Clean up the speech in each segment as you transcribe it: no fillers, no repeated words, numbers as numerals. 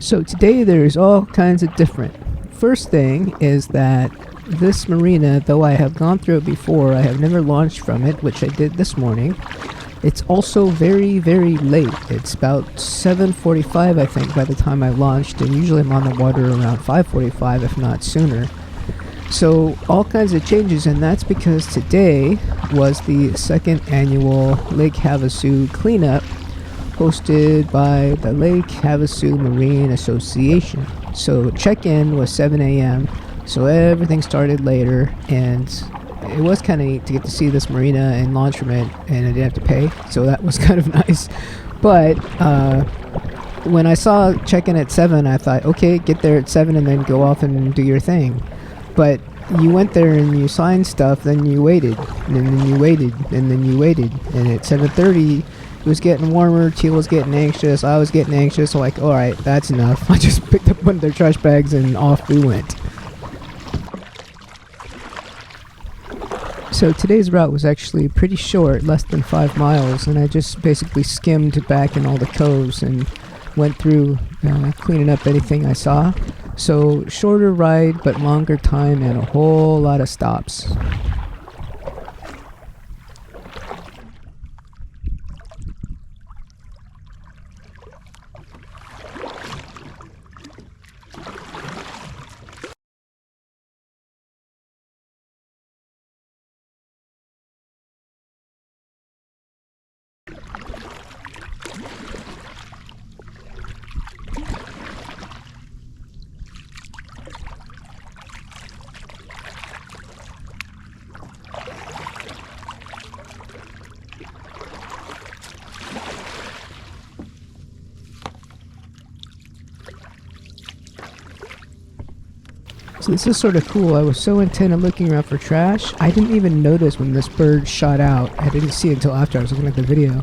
So today there's all kinds of different. First thing is that this marina, though I have gone through it before, I have never launched from it, which I did this morning. It's also very, very late. It's about 7:45, I think, by the time I launched, and usually I'm on the water around 5:45, if not sooner. So all kinds of changes, and that's because today was the second annual Lake Havasu cleanup hosted by the Lake Havasu Marine Association. So check-in was 7 a.m., so everything started later, and it was kind of neat to get to see this marina and launch from it, and I didn't have to pay, so that was kind of nice. But when I saw check-in at 7, I thought, okay, get there at 7 and then go off and do your thing. But you went there and you signed stuff, then you waited, and then you waited, and then you waited, and at 7:30 it was getting warmer. Tiel was getting anxious. I was getting anxious. So like, all right, that's enough. I just picked up one of their trash bags and off we went. So today's route was actually pretty short, less than 5 miles, and I just basically skimmed back in all the coves and went through cleaning up anything I saw. So shorter ride, but longer time and a whole lot of stops. So this is sort of cool. I was so intent on looking around for trash, I didn't even notice when this bird shot out. I didn't see it until after I was looking at the video.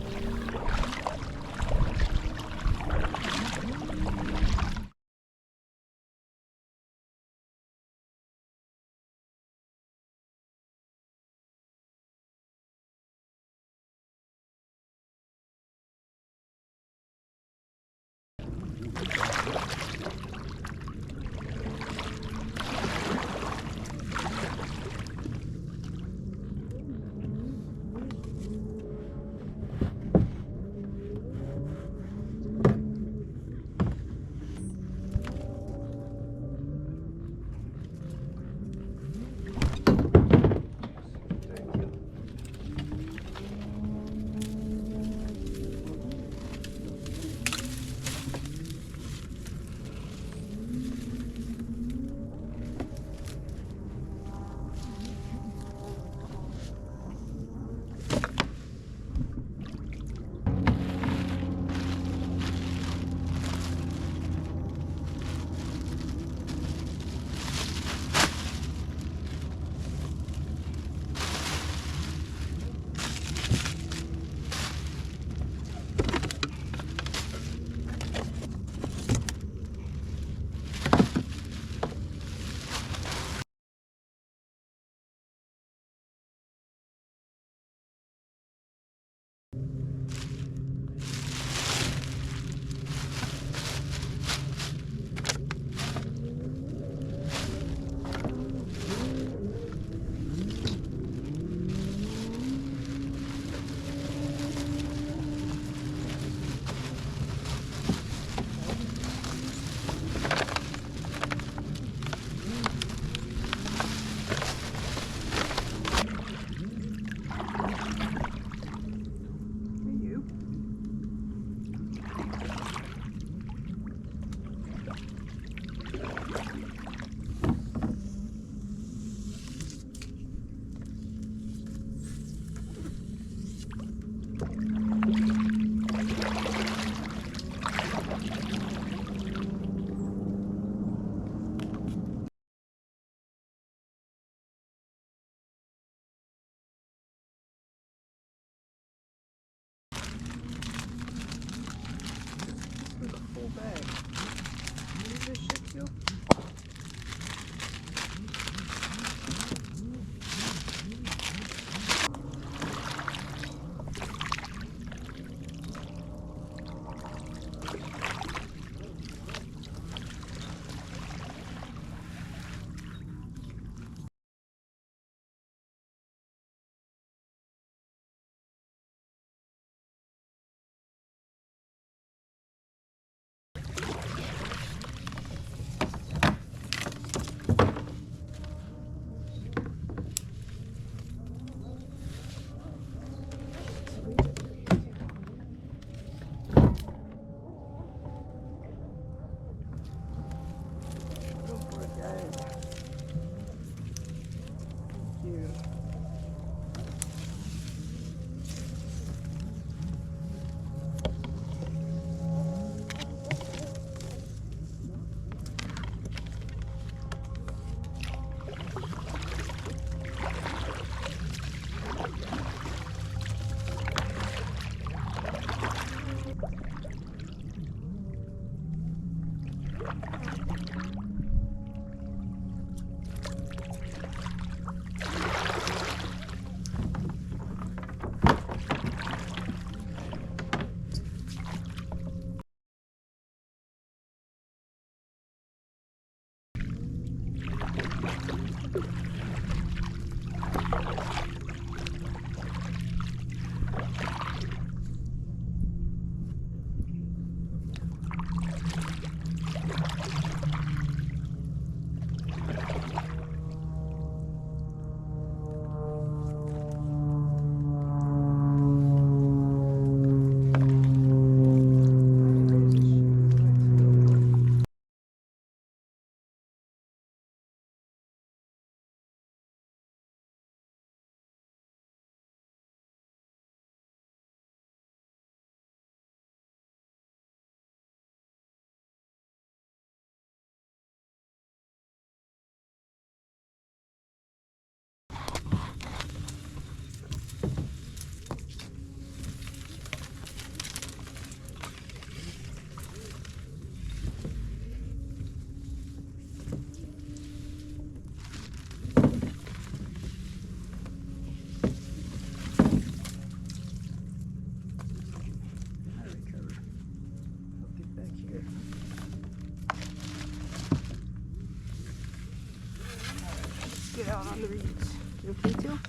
Get out on the reeds. You okay, Tiel?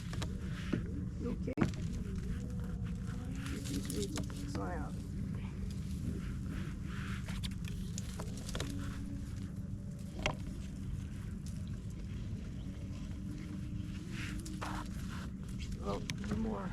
You okay? Get these reeds will fly out. Oh, one more.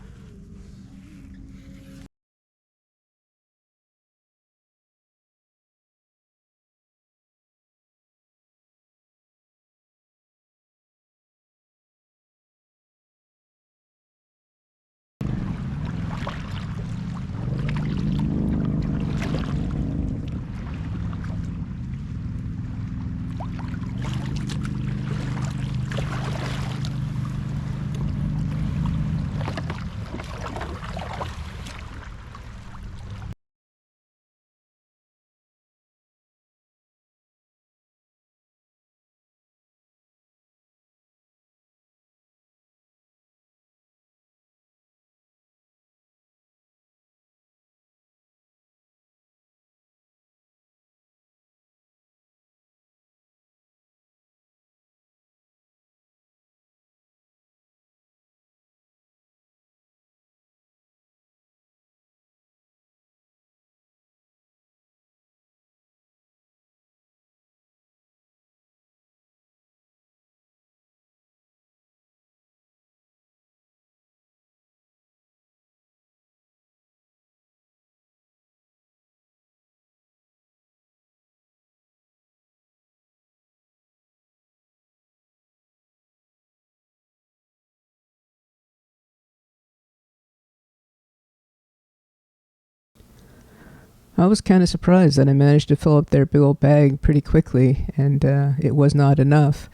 I was kind of surprised that I managed to fill up their big old bag pretty quickly, and it was not enough.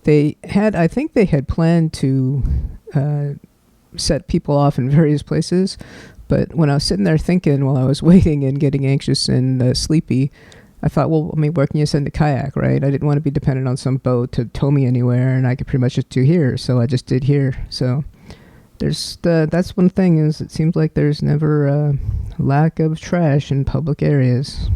I think they had planned to uh, set people off in various places, but when I was sitting there thinking while I was waiting and getting anxious and sleepy, I thought, well, I mean, where can you send a kayak, right? I didn't want to be dependent on some boat to tow me anywhere, and I could pretty much just do here, so I just did here. So that's one thing is it seems like there's never a lack of trash in public areas.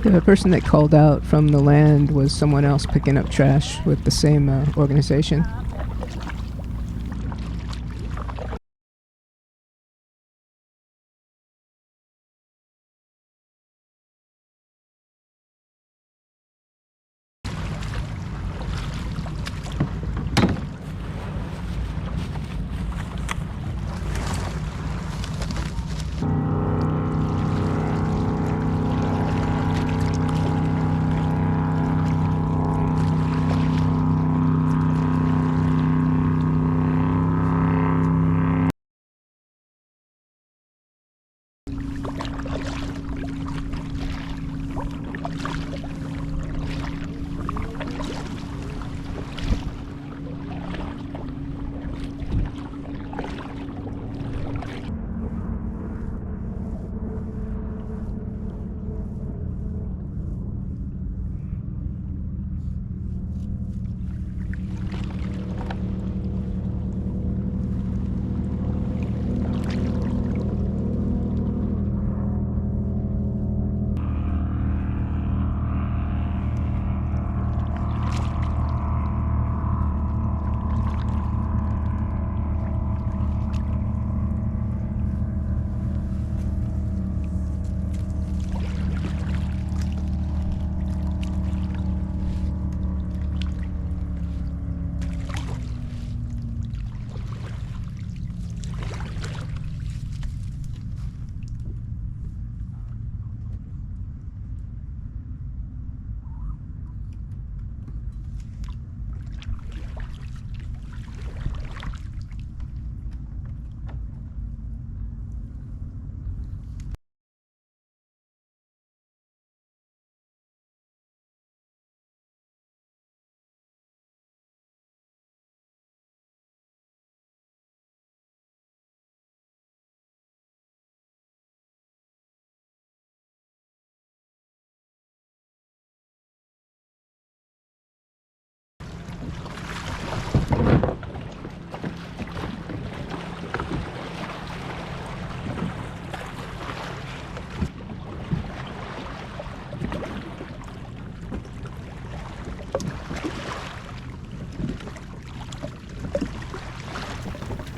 The person that called out from the land was someone else picking up trash with the same organization.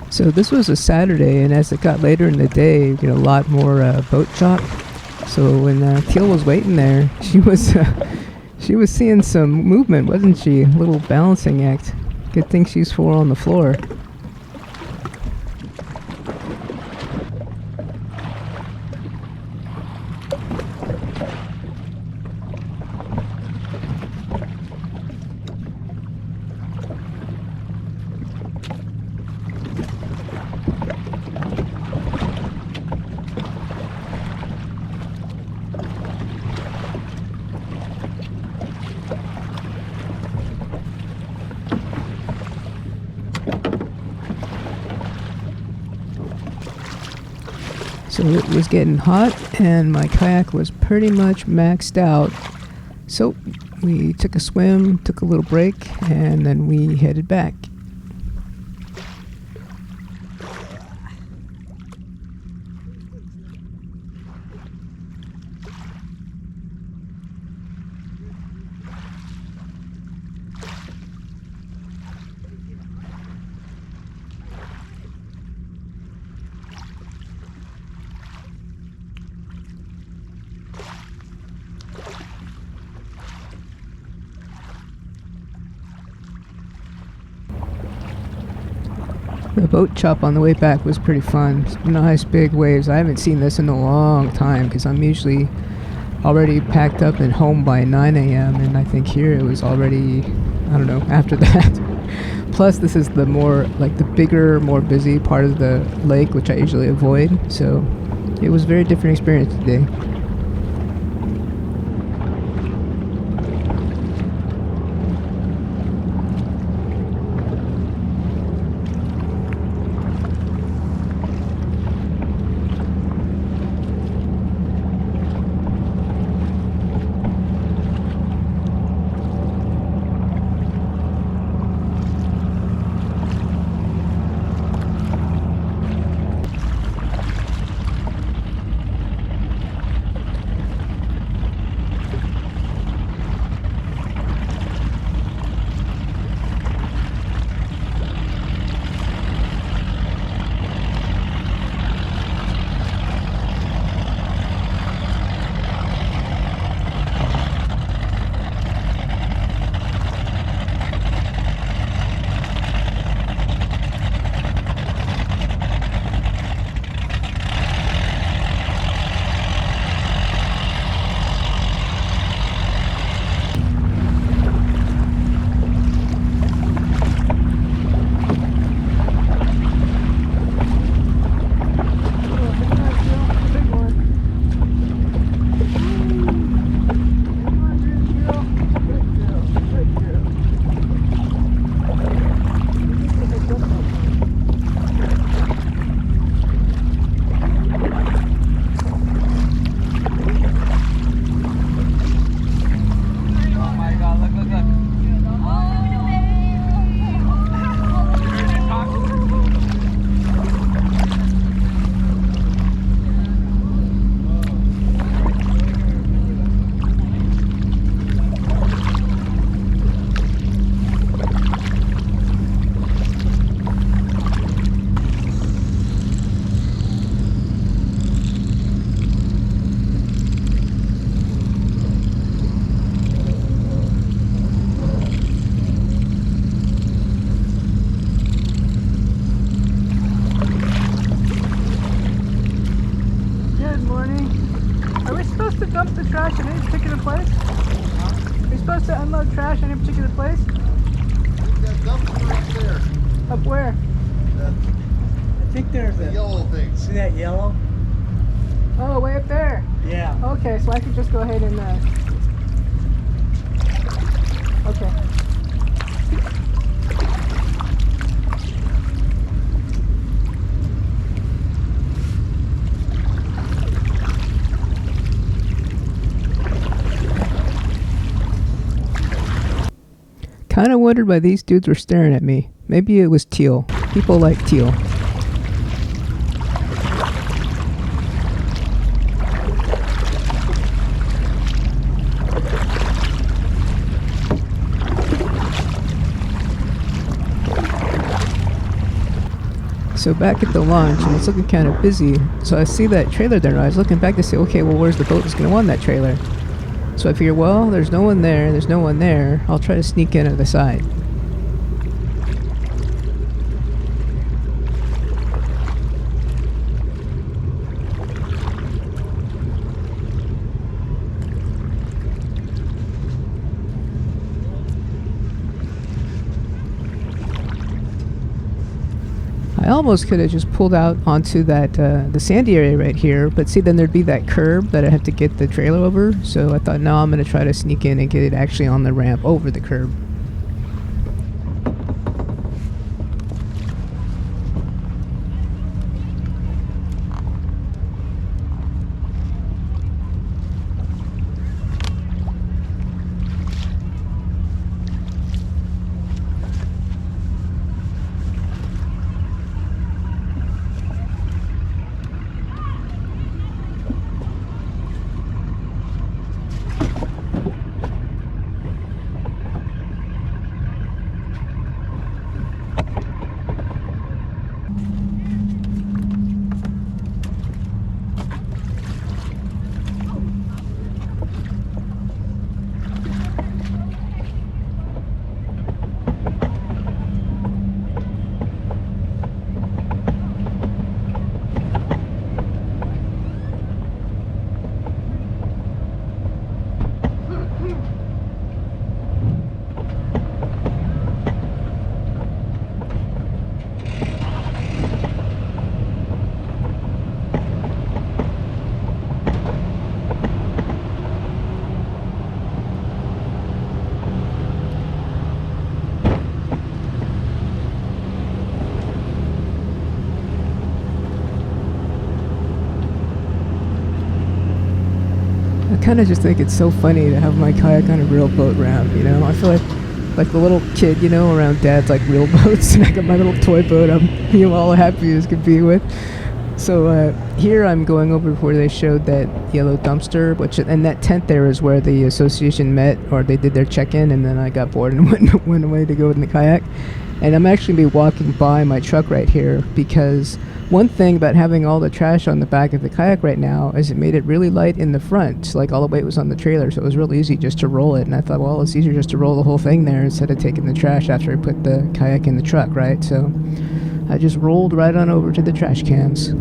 So this was a Saturday, and as it got later in the day, a lot more boat chop. So when Tiel was waiting there, she was seeing some movement, wasn't she? A little balancing act. Good thing she's 4 on the floor. So it was getting hot, and my kayak was pretty much maxed out. So we took a swim, took a little break, and then we headed back. The boat chop on the way back was pretty fun. Nice big waves. I haven't seen this in a long time because I'm usually already packed up and home by 9 a.m. and I think here it was already, I don't know, after that. Plus this is the the bigger, more busy part of the lake, which I usually avoid. So it was a very different experience today. dump the trash in any particular place? Are you supposed to unload trash in any particular place? That dumpster up there. Up where? I think there's The a yellow things. see that yellow? Oh, way up there. Yeah. Okay, so I could just go ahead and okay. Kind of wondered why these dudes were staring at me. Maybe it was teal. People like teal. So back at the launch, and it's looking kind of busy. So I see that trailer there, and I was looking back to say, okay, well, where's the boat that's going to want that trailer? So I figure, well, there's no one there, there's no one there. I'll try to sneak in at the side. I almost could have just pulled out onto that the sandy area right here, but see, then there'd be that curb that I have to get the trailer over. So I thought, no, I'm going to try to sneak in and get it actually on the ramp over the curb. I kind of just think it's so funny to have my kayak on a real boat ramp, you know? I feel like the little kid, you know, around dad's like real boats, and I got my little toy boat I'm all happy as could be with. So here I'm going over where they showed that yellow dumpster, and that tent there is where the association met, or they did their check-in, and then I got bored and went away to go in the kayak. And I'm actually going to be walking by my truck right here, because one thing about having all the trash on the back of the kayak right now is it made it really light in the front. Like, all the weight was on the trailer, so it was real easy just to roll it. And I thought, well, it's easier just to roll the whole thing there instead of taking the trash after I put the kayak in the truck, right? So I just rolled right on over to the trash cans.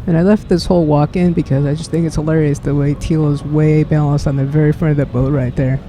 And I left this whole walk in because I just think it's hilarious the way Tiel is way balanced on the very front of that boat right there.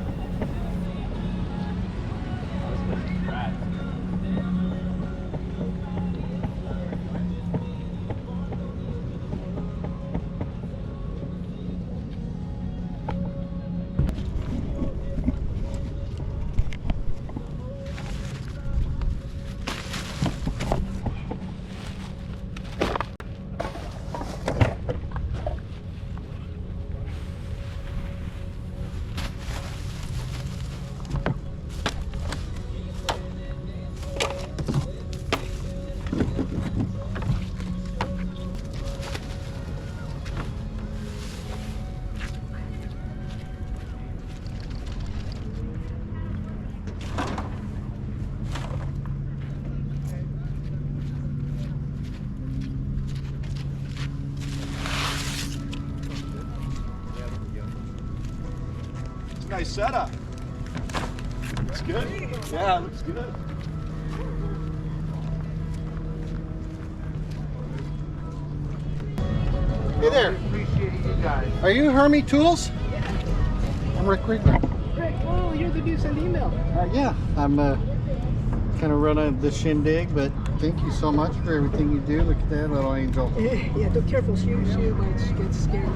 a nice setup. Looks good. Yeah, looks good. Hey there. Appreciate you guys. Are you Hermie Tools? I'm Rick Rigler. Rick, oh, you're the dude sent email. Yeah, I'm kind of running the shindig, but thank you so much for everything you do. Look at that little angel. Yeah, be careful. She might get scared.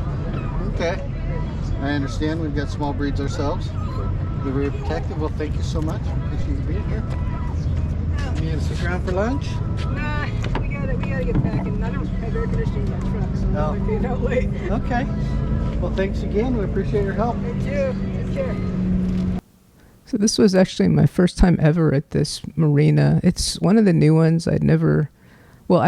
Okay. I understand we've got small breeds ourselves. They're very protective. Well, thank you so much. Appreciate you being here. You gonna stick around for lunch? Nah, we gotta get back, and I don't have air conditioning in my truck, so No. might be that way. Okay. Well, thanks again. We appreciate your help. Thank you. Take care. So this was actually my first time ever at this marina. It's one of the new ones. I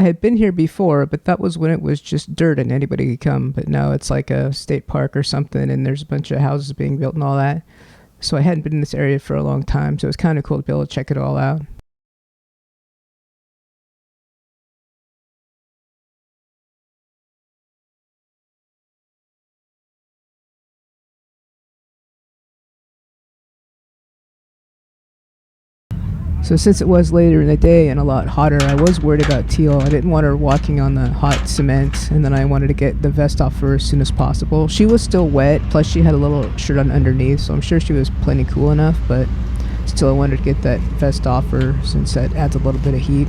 had been here before, but that was when it was just dirt and anybody could come. But now it's like a state park or something, and there's a bunch of houses being built and all that. So I hadn't been in this area for a long time, so it was kind of cool to be able to check it all out. So since it was later in the day and a lot hotter, I was worried about Tiel. I didn't want her walking on the hot cement, and then I wanted to get the vest off her as soon as possible. She was still wet, plus she had a little shirt on underneath, so I'm sure she was plenty cool enough, but still I wanted to get that vest off her since that adds a little bit of heat.